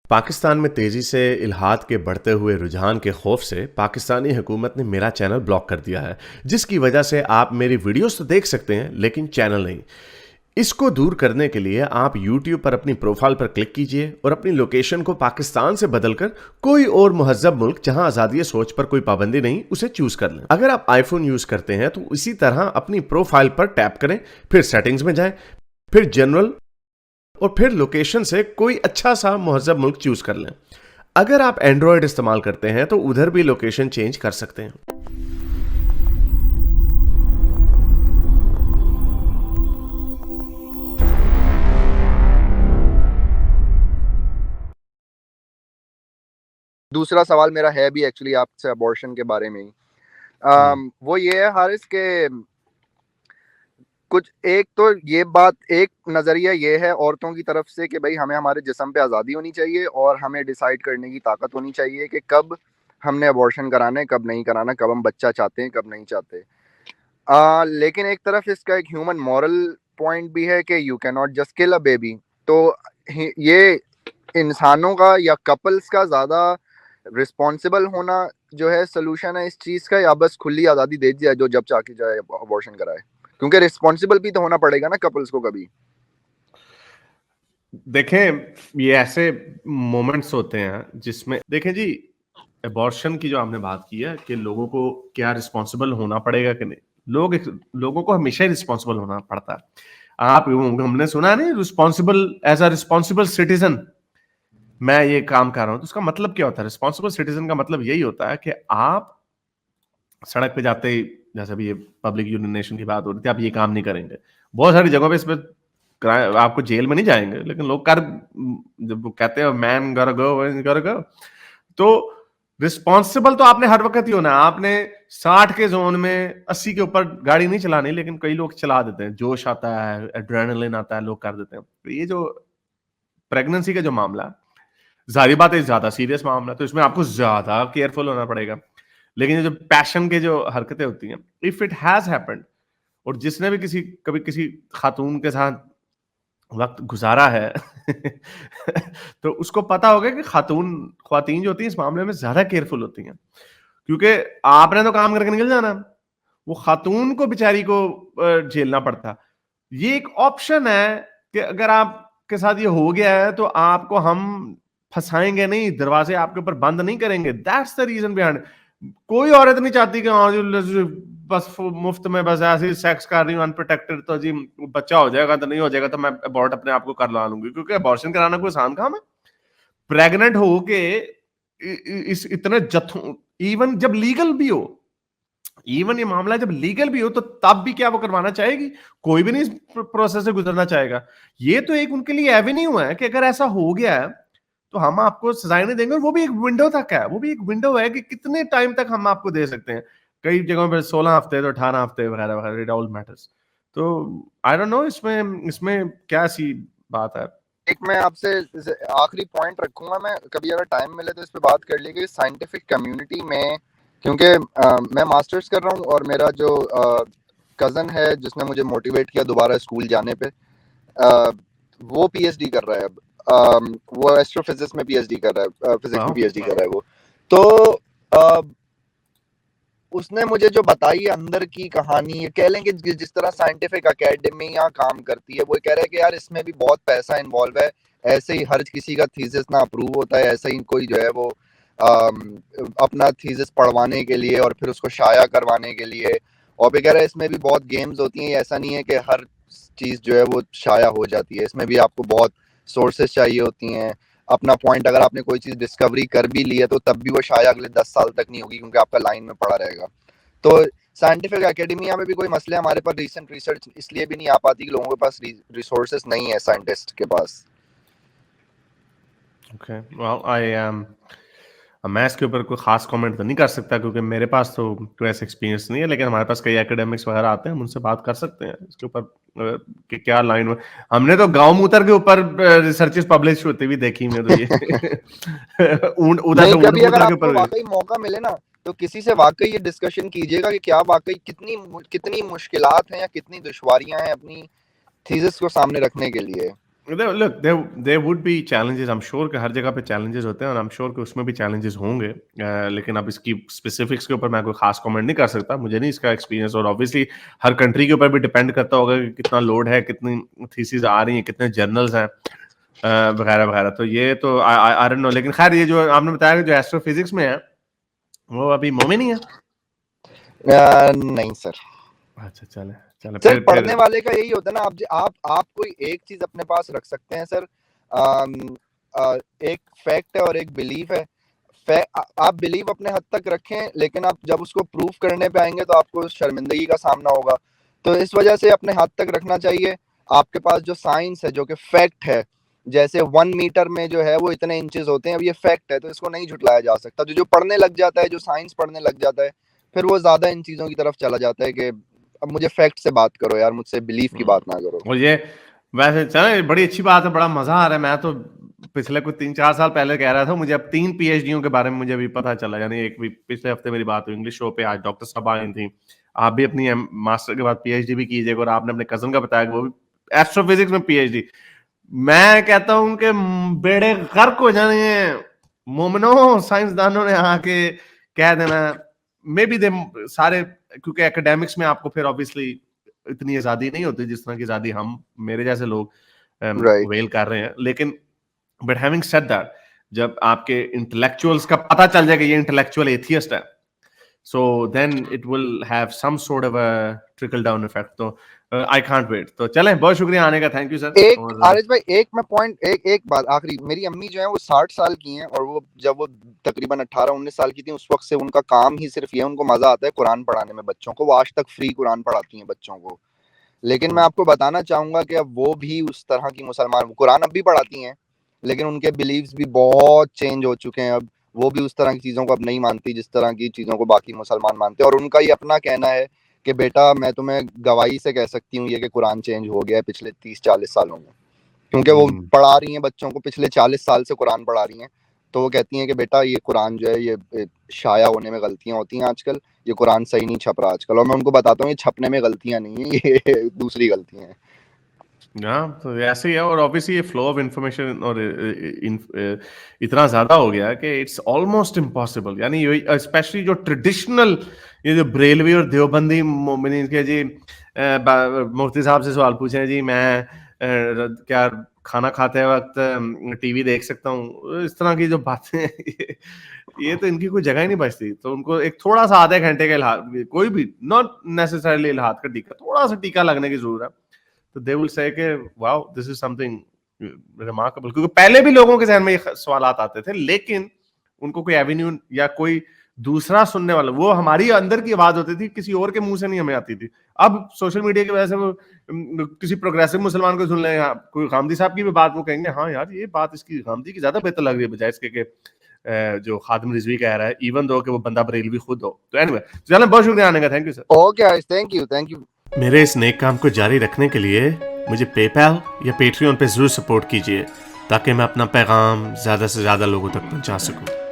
पाकिस्तान में तेजी से इल्हाद के बढ़ते हुए रुझान के खौफ से पाकिस्तानी हुकूमत ने मेरा चैनल ब्लॉक कर दिया है, जिसकी वजह से आप मेरी वीडियोस तो देख सकते हैं लेकिन चैनल नहीं। इसको दूर करने के लिए आप YouTube पर अपनी प्रोफाइल पर क्लिक कीजिए और अपनी लोकेशन को पाकिस्तान से बदलकर कोई और मुहज्जब मुल्क जहां आज़ादी सोच पर कोई पाबंदी नहीं उसे चूज कर लें। अगर आप आईफोन यूज करते हैं तो इसी तरह अपनी प्रोफाइल पर टैप करें, फिर सेटिंग्स में जाएं, फिर जनरल और फिर लोकेशन से कोई अच्छा सा मुहज्जब मुल्क चूज कर लें। अगर आप एंड्रॉयड इस्तेमाल करते हैं तो उधर भी लोकेशन चेंज कर सकते हैं। दूसरा सवाल मेरा है भी एक्चुअली आपसे अबॉर्शन के बारे में ही। वो ये है हारिस के कुछ एक तो ये बात, एक नज़रिया ये है औरतों की तरफ से कि भाई हमें हमारे जिस्म पे आज़ादी होनी चाहिए और हमें डिसाइड करने की ताकत होनी चाहिए कि कब हमने अबॉर्शन कराना है, कब नहीं कराना, कब हम बच्चा चाहते हैं, कब नहीं चाहते। लेकिन एक तरफ इसका एक ह्यूमन मॉरल पॉइंट भी है कि you can not just kill a baby. तो ये इंसानों का या कपल्स का ज़्यादा रिस्पॉन्सिबल होना जो है सोल्यूशन है इस चीज़ का, या बस खुली आज़ादी दे दी जाए जो जब चाह के जाए अबॉर्शन कराए? क्योंकि रिस्पॉन्सिबल भी तो होना पड़ेगा ना कपल्स को कभी। देखें, ये ऐसे मोमेंट्स होते हैं जिसमें देखें जी, अबॉर्शन की जो आपने बात की है कि लोगों को क्या रिस्पॉन्सिबल होना पड़ेगा कि नहीं, लोगों को हमेशा ही रिस्पॉन्सिबल होना पड़ता है। आप हमने सुना है नहीं, responsible as a responsible citizen मैं ये काम कर रहा हूं, तो उसका मतलब क्या होता है? रिस्पॉन्सिबल सिटीजन का मतलब यही होता है कि आप सड़क पे जाते ही, जैसे अभी ये पब्लिक यूरिनेशन की बात हो रही थी, आप ये काम नहीं करेंगे। बहुत सारी जगहों पे इस पे आपको जेल में नहीं जाएंगे, लेकिन लोग कर जब वो कहते हैं मैन गोtta go, तो रिस्पॉन्सिबल तो आपने हर वक्त ही होना है। आपने 60 के जोन में 80 के ऊपर गाड़ी नहीं चलानी, लेकिन कई लोग चला देते हैं, जोश आता है, एड्रेनलिन आता है, लोग कर देते हैं। तो ये जो प्रेगनेंसी का जो मामला है, जाहिर बात है ज्यादा सीरियस मामला, तो इसमें आपको ज्यादा केयरफुल होना पड़ेगा। लेकिन ये जो पैशन के जो हरकतें होती हैं, इफ इट हैज हैपेंड, और जिसने भी कभी किसी खातून के साथ वक्त गुजारा है तो उसको पता होगा कि ख्वातीन जो होती हैं इस मामले में ज्यादा केयरफुल होती हैं, क्योंकि आपने तो काम करके निकल जाना, वो खातून को बेचारी को झेलना पड़ता। ये एक ऑप्शन है कि अगर आपके साथ ये हो गया है तो आपको हम फंसाएंगे नहीं, दरवाजे आपके ऊपर बंद नहीं करेंगे। That's the reason behind. कोई औरत नहीं चाहती कि हाँ जी बस मुफ्त में बस ऐसे सेक्स कर रही हूँ अनप्रोटेक्टेड, तो जी बच्चा हो जाएगा तो नहीं हो जाएगा तो मैं अबॉर्ट अपने आप को कर ला लूंगी, क्योंकि अबॉर्शन कराना कोई आसान काम है? प्रेग्नेंट हो के इस इतने जत्थों, इवन जब लीगल भी हो, इवन ये मामला जब लीगल भी हो, तो तब भी क्या वो करवाना चाहेगी? कोई भी नहीं इस प्रोसेस से गुजरना चाहेगा। ये तो एक उनके लिए एवेन्यू है कि अगर ऐसा हो गया है तो हम आपको सजाएं नहीं देंगे, और वो भी एक विंडो तक है। वो भी एक विंडो है कि कितने टाइम तक हम आपको दे सकते हैं। कई जगहों पर 16 हफ्ते, तो 18 हफ्ते वगैरह वगैरह, इट ऑल मैटर्स। तो आई डोंट नो इसमें इसमें क्या सी बात है। एक मैं आपसे आखिरी पॉइंट रखूंगा, मैं कभी अगर टाइम मिले तो इस पे बात कर लेंगे साइंटिफिक कम्युनिटी में, क्योंकि मैं मास्टर्स कर रहा हूँ और मेरा जो कज़न है जिसने मुझे मोटिवेट किया दोबारा स्कूल जाने पे, वो पीएचडी कर रहा है अब। वो एस्ट्रोफिजिक्स में पीएचडी कर रहा है, फिजिक्स में पीएचडी कर रहा है वो। तो उसने मुझे जो बताई अंदर की कहानी, कह लें कि जिस तरह साइंटिफिक अकेडमियां काम करती है, वो कह रहे हैं कि यार इसमें भी बहुत पैसा इन्वॉल्व है। ऐसे ही हर किसी का थीसिस ना अप्रूव होता है, ऐसे ही कोई जो है वो अपना थीसिस पढ़वाने के लिए और फिर उसको शाया करवाने के लिए, और भी कह रहे हैं इसमें भी बहुत गेम्स होती हैं। ऐसा नहीं है कि हर चीज़ जो है वो शाया हो जाती है, इसमें भी आपको बहुत सोर्सेज चाहिए होती हैं। अपना पॉइंट अगर आपने कोई चीज़ डिस्कवरी कर भी ली है तो तब भी वो शायद अगले 10 साल तक नहीं होगी, क्योंकि आपका लाइन में पड़ा रहेगा। तो साइंटिफिक एकेडमिया में भी कोई मसले हमारे पास रिसेंट रिसर्च इसलिए भी नहीं आ पाती कि लोगों के पास रिसोर्सेज नहीं है साइंटिस्ट के पास। ओके, वेल मैं इसके ऊपर कोई खास कमेंट तो नहीं कर सकता, क्योंकि मेरे पास तो कोई ऐसा एक्सपीरियंस नहीं है, लेकिन हमारे पास कई एकेडमिक्स वगैरह आते हैं, हम उनसे बात कर सकते हैं इसके ऊपर कि क्या लाइन में। हमने तो गांव मूत्र के ऊपर रिसर्चेस पब्लिश होती हुई देखी मैं तो ये ऊंट उधर से नहीं, ऊंट कभी अगर मूत्र के आपको ऊपर। वाकई मौका मिले ना तो किसी से वाकई ये डिस्कशन कीजिएगा कि क्या वाकई कितनी मुश्किलात हैं या कितनी दुश्वारियां हैं अपनी थीसिस को सामने रखने के लिए। look, there would be challenges. I'm sure कि हर जगह पे challenges होते हैं और I'm sure कि उसमें भी challenges होंगे। लेकिन अब इसकी specifics के ऊपर मैं कोई खास comment नहीं कर सकता। मुझे नहीं इसका experience, और obviously हर country के ऊपर भी depend करता होगा कि कितना load है, कितनी thesis आ रही हैं, कितने journals हैं, वगैरह वगैरह। तो ये तो I don't know। लेकिन खैर ये जो आपने बताया कि जो एस्ट्रोफिजिक्स में है वो अभी MOME नहीं है। नहीं सर। अच्छा, चले चले सर फिर पढ़ने वाले का यही होता है ना, आप कोई एक चीज अपने पास रख सकते हैं सर। एक फैक्ट है और एक बिलीफ है। आप बिलीव अपने हद तक रखें, लेकिन आप जब उसको प्रूव करने पे आएंगे तो आपको शर्मिंदगी का सामना होगा। तो इस वजह से अपने हद तक रखना चाहिए। आपके पास जो साइंस है, जो कि फैक्ट है, जैसे 1 मीटर में जो है वो इतने इंचेस होते हैं, अब ये फैक्ट है, तो इसको नहीं झुटलाया जा सकता। जो पढ़ने लग जाता है, जो साइंस पढ़ने लग जाता है, फिर वो ज्यादा इन चीजों की तरफ चला जाता है कि अब मुझे फैक्ट से बात करो यार, मुझसे बिलीफ की बात ना करो। और ये वैसे चले बड़ी अच्छी बात है, बड़ा मजा आ रहा है। मैं तो पिछले कुछ 3-4 साल पहले कह रहा था, मुझे अब 3 पीएचडीओ के बारे में मुझे अभी पता चला। यानी एक भी पिछले हफ्ते मेरी बात हुई इंग्लिश शो पे, आज डॉक्टर साहब आई थी। आप भी अपनी मास्टर के बाद पीएचडी भी कीजिएगा, और आपने अपने कजन का बताया कि वो भी एस्ट्रोफिजिक्स में पीएचडी। मैं कहता हूं कि बेड़े गर्क हो जाने मोमिनो साइंसदानों ने आके कह देना। मे बी दे सारे, क्योंकि एकेडमिक्स में आपको फिर ऑब्वियसली इतनी आजादी नहीं होती जिस तरह की आजादी हम मेरे जैसे लोग राइट। वेल कर रहे हैं। लेकिन बट हैविंग सेड दैट, जब आपके इंटेलेक्चुअल्स का पता चल जाए कि ये इंटेलेक्चुअल एथियस्ट है, so then it will have some sort of a trickle down effect। तो I can't wait। तो चलें, बहुत शुक्रिया आने का, थैंक यू सर। एक आरिज भाई, एक मैं पॉइंट, एक बात आखिरी। मेरी अम्मी जो है वो 60 साल की हैं, और वो जब वो तकरीबन 18-19 साल की थी, उस वक्त से उनका काम ही सिर्फ ये, उनको मजा आता है कुरान पढ़ाने में बच्चों को। वो आज तक फ्री कुरान पढ़ाती हैं बच्चों को। लेकिन मैं आपको बताना चाहूंगा कि अब वो भी उस तरह की मुसलमान, कुरान अब भी पढ़ाती हैं, लेकिन उनके बिलीव्स भी बहुत चेंज हो चुके हैं। अब वो भी उस तरह की चीज़ों को अब नहीं मानती जिस तरह की चीज़ों को बाकी मुसलमान मानते हैं। और उनका ये अपना कहना है कि बेटा, मैं तुम्हें गवाही से कह सकती हूँ ये कि कुरान चेंज हो गया है पिछले 30-40 सालों में, क्योंकि वो पढ़ा रही हैं बच्चों को, पिछले 40 साल से कुरान पढ़ा रही हैं। तो वो कहती हैं कि बेटा, ये कुरान जो है ये शाया होने में गलतियां होती हैं आजकल, ये कुरान सही नहीं छप रहा आजकल। और मैं उनको बताता हूँ ये छपने में गलतियां नहीं है, ये दूसरी गलतियां हैं। हाँ, तो ऐसे ही है। और ऑब्वियसली ये फ्लो ऑफ इंफॉर्मेशन और इतना ज्यादा हो गया कि इट्स ऑलमोस्ट इम्पॉसिबल। यानी स्पेशली जो ट्रेडिशनल, ये जो बरेलवी और देवबंदी मोमिनीन के जी, मुफ्ती साहब से सवाल पूछे जी, मैं क्या खाना खाते वक्त टीवी देख सकता हूँ, इस तरह की जो बातें ये तो इनकी कोई जगह ही नहीं बचती। तो उनको एक थोड़ा सा आधे घंटे का इल्हाद, कोई भी नॉट नेसेसरली इल्हाद का टीका, थोड़ा सा टीका लगने की जरूरत है, तो दे विल से कि wow this is something remarkable. क्योंकि पहले भी लोगों के जहन में ये सवालात आते थे, लेकिन उनको कोई एवेन्यू या कोई दूसरा सुनने वाला, वो हमारी अंदर की आवाज होती थी, किसी और के मुंह से नहीं हमें आती थी। अब सोशल मीडिया की वजह से वो किसी प्रोग्रेसिव मुसलमान को सुन ले, कोई गांधी साहब की भी बात, वो कहेंगे हाँ यार ये बात इसकी गांधी की ज्यादा बेहतर लग रही है, बजाय इसके कि जो खादिम रिजवी कह रहा है, इवन दो कि वो बंदा बरेलवी खुद हो। तो एनीवे, चलो बहुत शुक्रिया आने का, thank you sir. Okay, thank you. मेरे इस नेक काम को जारी रखने के लिए मुझे पेपैल या पेट्रियन पे जरूर सपोर्ट कीजिए, ताकि मैं अपना पैगाम ज्यादा से ज्यादा लोगों तक पहुंचा सकूं।